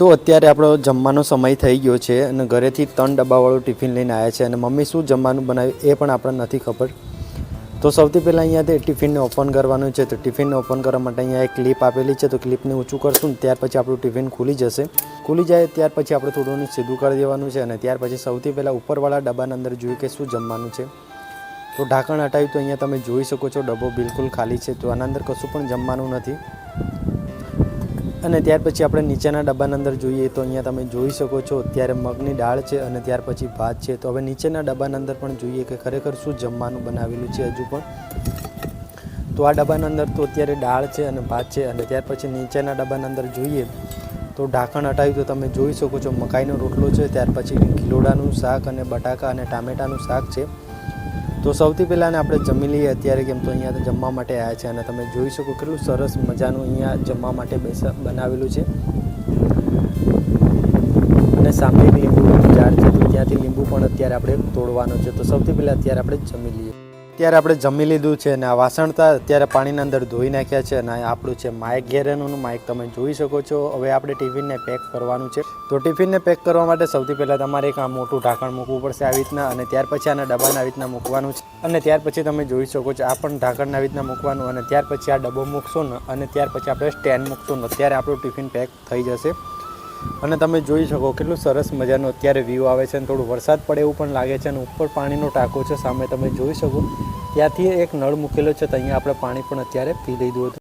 તો અત્યારે આપણો જમવાનો સમય થઈ ગયો છે અને ઘરેથી 3 ડબ્બાવાળું ટિફિન લઈને આવ્યા છે અને મમ્મી શું જમવાનું બનાવ્યું એ પણ આપણને નથી ખબર. તો સૌથી પહેલાં અહીંયાથી ટિફિનને ઓપન કરવાનું છે. તો ટિફિનને ઓપન કરવા માટે અહીંયા એક ક્લિપ આપેલી છે. તો ક્લિપને ઊંચું કરશું ને ત્યાર પછી આપણું ટિફિન ખુલી જશે. ખુલી જાય ત્યાર પછી આપણે થોડું સીધું કરી દેવાનું છે અને ત્યાર પછી સૌથી પહેલાં ઉપરવાળા ડબ્બાના અંદર જોઈએ કે શું જમવાનું છે. તો ઢાંકણ હટાવ્યું તો અહીંયા તમે જોઈ શકો છો ડબ્બો બિલકુલ ખાલી છે. તો આના અંદર કશું પણ જમવાનું નથી. અને ત્યાર પછી આપણે નીચેના ડબ્બાના અંદર જોઈએ તો અહીંયા તમે જોઈ શકો છો અત્યારે મગની દાળ છે અને ત્યાર પછી ભાત છે. તો હવે નીચેના ડબ્બાના અંદર પણ જોઈએ કે ખરેખર શું જમવાનું બનાવેલું છે હજુ પણ. તો આ ડબ્બાના અંદર તો અત્યારે દાળ છે અને ભાત છે અને ત્યાર પછી નીચેના ડબ્બાના અંદર જોઈએ તો ઢાંકણ હટાવ્યું તો તમે જોઈ શકો છો મકાઈનો રોટલો છે, ત્યાર પછી ગિલોડાનું શાક અને બટાકા અને ટામેટાનું શાક છે. તો સૌથી પહેલાં આપણે જમી લઈએ અત્યારે, કેમ તો અહીંયા જમવા માટે આવ્યા છે અને તમે જોઈ શકો કેટલું સરસ મજાનું અહીંયા જમવા માટે બનાવેલું છે. અને સામે એક લીંબુનું ઝાડ છે તો ત્યાંથી લીંબુ પણ અત્યારે આપણે તોડવાનું છે. તો સૌથી પહેલાં અત્યારે આપણે જમી લઈએ. અત્યારે આપણે જમી લીધું છે અને આ વાસણતા અત્યારે પાણીના અંદર ધોઈ નાખ્યા છે અને આપણું છે માઇક ઘેરેનું માઇક તમે જોઈ શકો છો. હવે આપણે ટિફિનને પેક કરવાનું છે. તો ટિફિનને પેક કરવા માટે સૌથી પહેલાં તમારે એક આ મોટું ઢાંકણ મૂકવું પડશે આવી રીતના અને ત્યાર પછી આના ડબ્બાને આવી રીતના મૂકવાનું છે. અને ત્યાર પછી તમે જોઈ શકો છો આ પણ ઢાંકણને આવી રીતના મૂકવાનું અને ત્યાર પછી આ ડબ્બો મૂકશો ને અને ત્યાર પછી આપણે સ્ટેન્ડ મૂકશું ને ત્યારે આપણું ટિફિન પેક થઈ જશે. અને તમે જોઈ શકો કેટલું સરસ મજાનું અત્યારે વ્યૂ આવે છે અને થોડું વરસાદ પડે એવું પણ લાગે છે અને ઉપર પાણીનો ટાંકો છે સામે તમે જોઈ શકો. ત્યાંથી એક નળ મૂકેલો છે તો અહીંયા આપણે પાણી પણ અત્યારે પી લીધું હતું.